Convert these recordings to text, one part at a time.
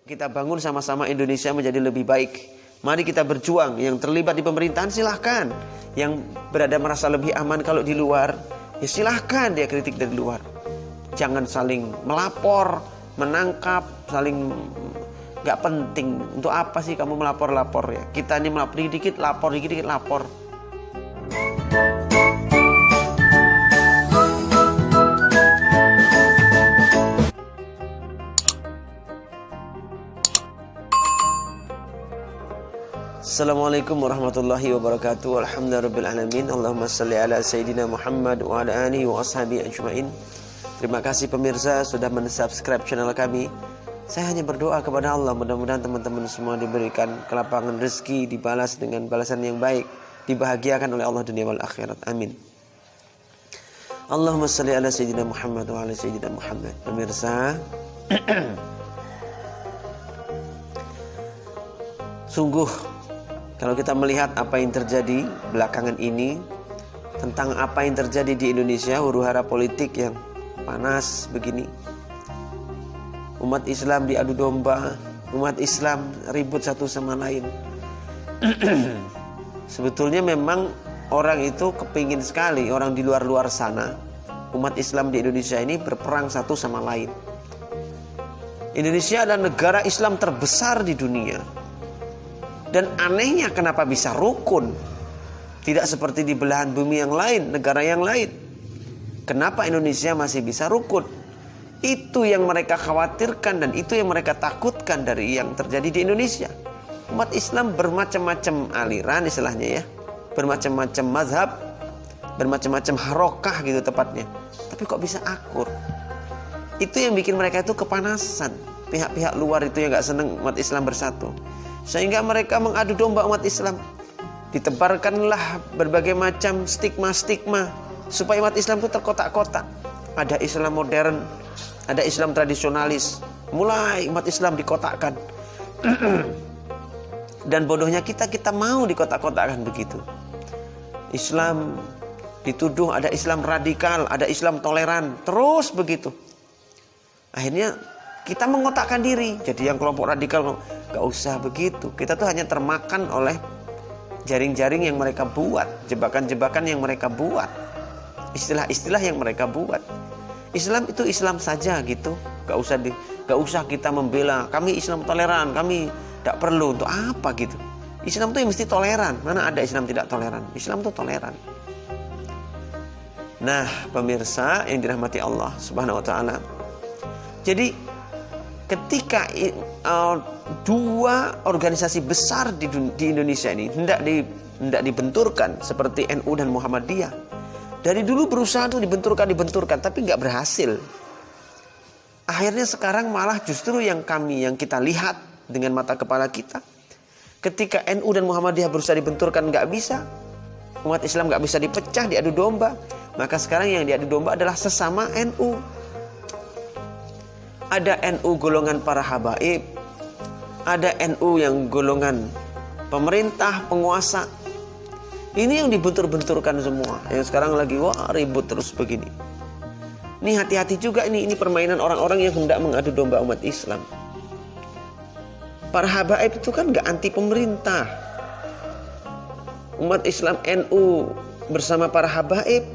kita bangun sama-sama Indonesia menjadi lebih baik. Mari kita berjuang. Yang terlibat di pemerintahan silahkan. Yang berada merasa lebih aman kalau di luar, ya silahkan dia kritik dari luar. Jangan saling melapor, menangkap, saling gak penting. Untuk apa sih kamu melapor-lapor ya? Kita ini melapor dikit-dikit, lapor dikit-dikit, lapor. Assalamualaikum warahmatullahi wabarakatuh. Alhamdulillahirabbil alamin. Allahumma shalli ala sayyidina Muhammad wa ala alihi wa ashabihi ajmain. Terima kasih pemirsa sudah mensubscribe channel kami. Saya hanya berdoa kepada Allah, mudah-mudahan teman-teman semua diberikan kelapangan rezeki, dibalas dengan balasan yang baik, dibahagiakan oleh Allah dunia wal akhirat. Amin. Allahumma shalli ala sayyidina Muhammad wa ala sayyidina Muhammad. Pemirsa, sungguh kalau kita melihat apa yang terjadi belakangan ini, tentang apa yang terjadi di Indonesia, huru-hara politik yang panas begini, umat Islam diadu domba, umat Islam ribut satu sama lain. Sebetulnya memang orang itu kepingin sekali, orang di luar-luar sana, umat Islam di Indonesia ini berperang satu sama lain. Indonesia adalah negara Islam terbesar di dunia. Dan anehnya kenapa bisa rukun? Tidak seperti di belahan bumi yang lain, negara yang lain. Kenapa Indonesia masih bisa rukun? Itu yang mereka khawatirkan dan itu yang mereka takutkan dari yang terjadi di Indonesia. Umat Islam bermacam-macam aliran istilahnya ya. Bermacam-macam mazhab, bermacam-macam harokah gitu tepatnya. Tapi kok bisa akur? Itu yang bikin mereka itu kepanasan. Pihak-pihak luar itu yang gak senang umat Islam bersatu. Sehingga mereka mengadu domba umat Islam. Ditebarkanlah berbagai macam stigma-stigma supaya umat Islam itu terkotak-kotak. Ada Islam modern, ada Islam tradisionalis. Mulai umat Islam dikotakkan. Dan bodohnya kita mau dikotak-kotakkan begitu. Islam dituduh ada Islam radikal, ada Islam toleran, terus begitu. Akhirnya kita mengotakkan diri jadi yang kelompok radikal. Gak usah begitu. Kita tuh hanya termakan oleh jaring-jaring yang mereka buat, jebakan-jebakan yang mereka buat, istilah-istilah yang mereka buat. Islam itu Islam saja gitu. Gak usah kita membela kami Islam toleran, kami tidak perlu. Untuk apa gitu? Islam tuh yang mesti toleran. Mana ada Islam tidak toleran? Islam tuh toleran. Nah, pemirsa yang dirahmati Allah Subhanahu wa taala. Jadi ketika dua organisasi besar di Indonesia ini hendak dibenturkan seperti NU dan Muhammadiyah, dari dulu berusaha tuh dibenturkan, tapi nggak berhasil. Akhirnya sekarang malah justru yang kita lihat dengan mata kepala kita, ketika NU dan Muhammadiyah berusaha dibenturkan nggak bisa, umat Islam nggak bisa dipecah, diadu domba, maka sekarang yang diadu domba adalah sesama NU. Ada NU golongan para habaib, ada NU yang golongan pemerintah, penguasa. Ini yang dibentur-benturkan semua. Yang sekarang lagi ribut terus begini. Ini hati-hati juga ini permainan orang-orang yang hendak mengadu domba umat Islam. Para habaib itu kan gak anti pemerintah. Umat Islam NU bersama para habaib,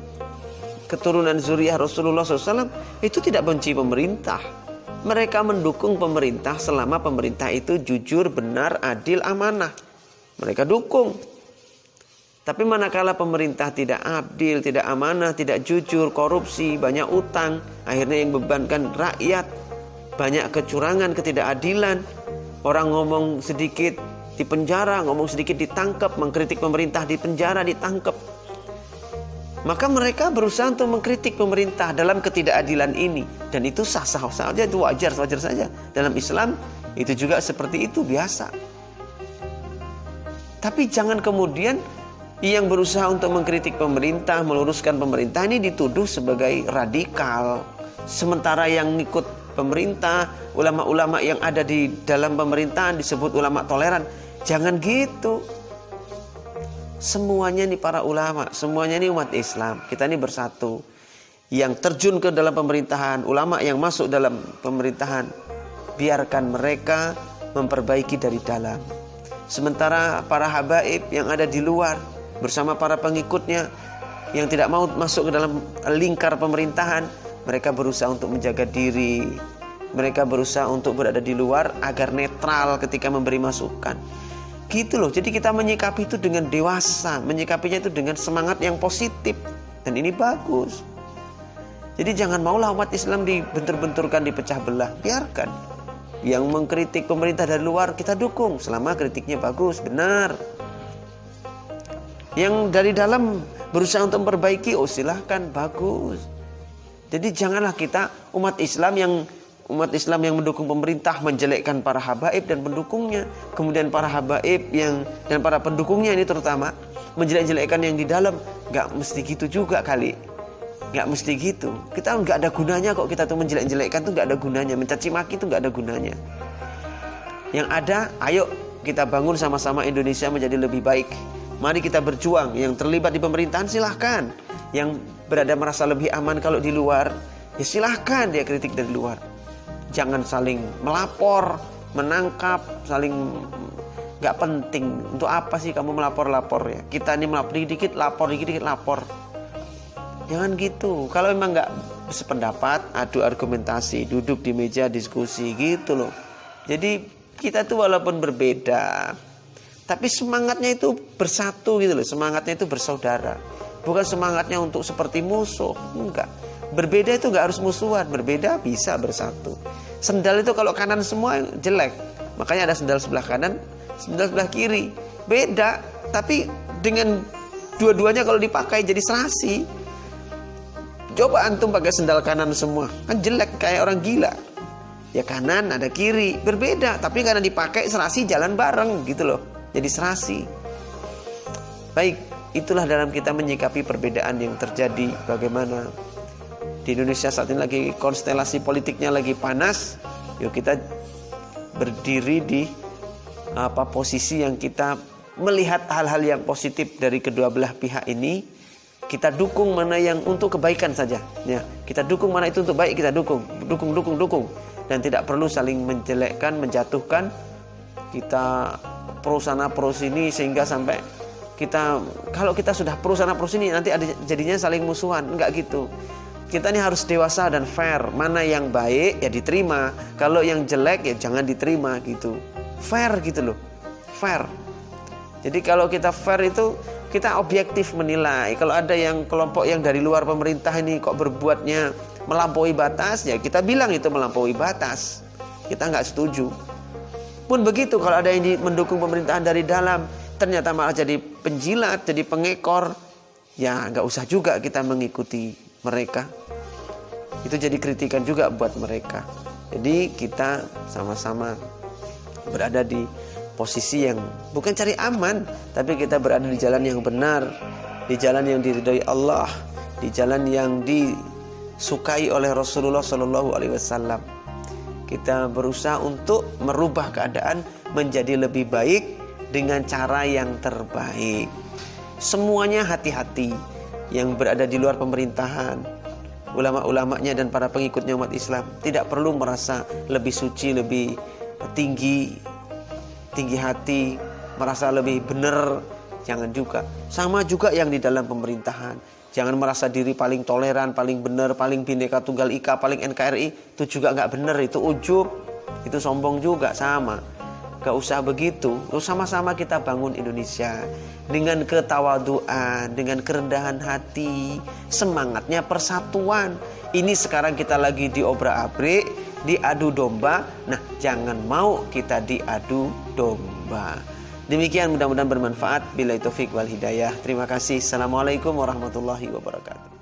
keturunan zuriyah Rasulullah SAW, itu tidak benci pemerintah. Mereka mendukung pemerintah selama pemerintah itu jujur, benar, adil, amanah. Mereka dukung. Tapi manakala pemerintah tidak adil, tidak amanah, tidak jujur, korupsi, banyak utang, akhirnya yang bebankan rakyat, banyak kecurangan, ketidakadilan, orang ngomong sedikit dipenjara, ngomong sedikit ditangkap, mengkritik pemerintah dipenjara, ditangkap. Maka mereka berusaha untuk mengkritik pemerintah dalam ketidakadilan ini. Dan itu sah-sah saja, itu wajar saja. Dalam Islam itu juga seperti itu, biasa. Tapi jangan kemudian yang berusaha untuk mengkritik pemerintah, meluruskan pemerintah ini dituduh sebagai radikal. Sementara yang ngikut pemerintah, ulama-ulama yang ada di dalam pemerintahan disebut ulama toleran. Jangan gitu. Semuanya ini para ulama, semuanya ini umat Islam. Kita ini bersatu. Yang terjun ke dalam pemerintahan, ulama yang masuk dalam pemerintahan, biarkan mereka memperbaiki dari dalam. Sementara para habaib yang ada di luar bersama para pengikutnya yang tidak mau masuk ke dalam lingkar pemerintahan, mereka berusaha untuk menjaga diri, mereka berusaha untuk berada di luar agar netral ketika memberi masukan. Gitu loh. Jadi kita menyikapi itu dengan dewasa, menyikapinya itu dengan semangat yang positif, dan ini bagus. Jadi jangan maulah umat Islam dibentur-benturkan, dipecah belah. Biarkan yang mengkritik pemerintah dari luar kita dukung selama kritiknya bagus, benar. Yang dari dalam berusaha untuk memperbaiki, oh silahkan, bagus. Jadi janganlah kita umat Islam yang mendukung pemerintah menjelekkan para habaib dan pendukungnya. Kemudian para habaib dan para pendukungnya ini terutama menjelek-jelekkan yang di dalam. Gak mesti gitu juga kali. Gak mesti gitu. Kita gak ada gunanya kok kita tuh menjelek-jelekkan tuh gak ada gunanya. Mencaci maki tuh gak ada gunanya. Yang ada, ayo kita bangun sama-sama Indonesia menjadi lebih baik. Mari kita berjuang. Yang terlibat di pemerintahan silahkan. Yang berada merasa lebih aman kalau di luar, ya silahkan dia kritik dari luar. Jangan saling melapor, menangkap, saling gak penting. Untuk apa sih kamu melapor-lapor ya? Kita ini melapor dikit-dikit, lapor. Jangan gitu. Kalau memang gak sependapat, adu argumentasi, duduk di meja diskusi gitu loh. Jadi kita tuh walaupun berbeda, tapi semangatnya itu bersatu gitu loh. Semangatnya itu bersaudara. Bukan semangatnya untuk seperti musuh. Enggak. Berbeda itu gak harus musuhan. Berbeda bisa bersatu. Sendal itu kalau kanan semua jelek. Makanya ada sendal sebelah kanan, sendal sebelah kiri. Beda. Tapi dengan dua-duanya kalau dipakai jadi serasi. Coba antum pakai sendal kanan semua. Kan jelek kayak orang gila. Ya kanan ada kiri. Berbeda. Tapi karena dipakai serasi jalan bareng gitu loh. Jadi serasi. Baik. Itulah dalam kita menyikapi perbedaan yang terjadi. Bagaimana di Indonesia saat ini lagi konstelasi politiknya lagi panas. Yuk kita berdiri di posisi yang kita melihat hal-hal yang positif dari kedua belah pihak ini. Kita dukung mana yang untuk kebaikan saja. Ya, kita dukung mana itu untuk baik, kita dukung. Dan tidak perlu saling menjelekkan, menjatuhkan. Kita pro sana pro sini sehingga sampai kalau kita sudah pro sana pro sini nanti ada jadinya saling musuhan. Enggak gitu. Kita ini harus dewasa dan fair. Mana yang baik ya diterima. Kalau yang jelek ya jangan diterima gitu. Fair gitu loh. Fair. Jadi kalau kita fair itu kita objektif menilai. Kalau ada yang kelompok yang dari luar pemerintah ini kok berbuatnya melampaui batas, ya kita bilang itu melampaui batas. Kita nggak setuju. Pun begitu kalau ada yang mendukung pemerintahan dari dalam, ternyata malah jadi penjilat, jadi pengekor, ya nggak usah juga kita mengikuti mereka. Itu jadi kritikan juga buat mereka. Jadi kita sama-sama berada di posisi yang bukan cari aman, tapi kita berada di jalan yang benar, di jalan yang diridhoi Allah, di jalan yang disukai oleh Rasulullah SAW. Kita berusaha untuk merubah keadaan menjadi lebih baik dengan cara yang terbaik. Semuanya hati-hati. Yang berada di luar pemerintahan, ulama-ulamanya dan para pengikutnya umat Islam tidak perlu merasa lebih suci, lebih tinggi hati, merasa lebih benar. Jangan juga. Sama juga yang di dalam pemerintahan. Jangan merasa diri paling toleran, paling benar, paling Bhinneka Tunggal Ika, paling NKRI. Itu juga gak benar, itu ujub, itu sombong juga, sama. Gak usah begitu. Sama-sama kita bangun Indonesia dengan ketawaduan, dengan kerendahan hati. Semangatnya persatuan. Ini sekarang kita lagi diobrak-abrik, diadu domba. Nah, jangan mau kita diadu domba. Demikian, mudah-mudahan bermanfaat. Billahi taufik wal hidayah. Terima kasih. Assalamualaikum warahmatullahi wabarakatuh.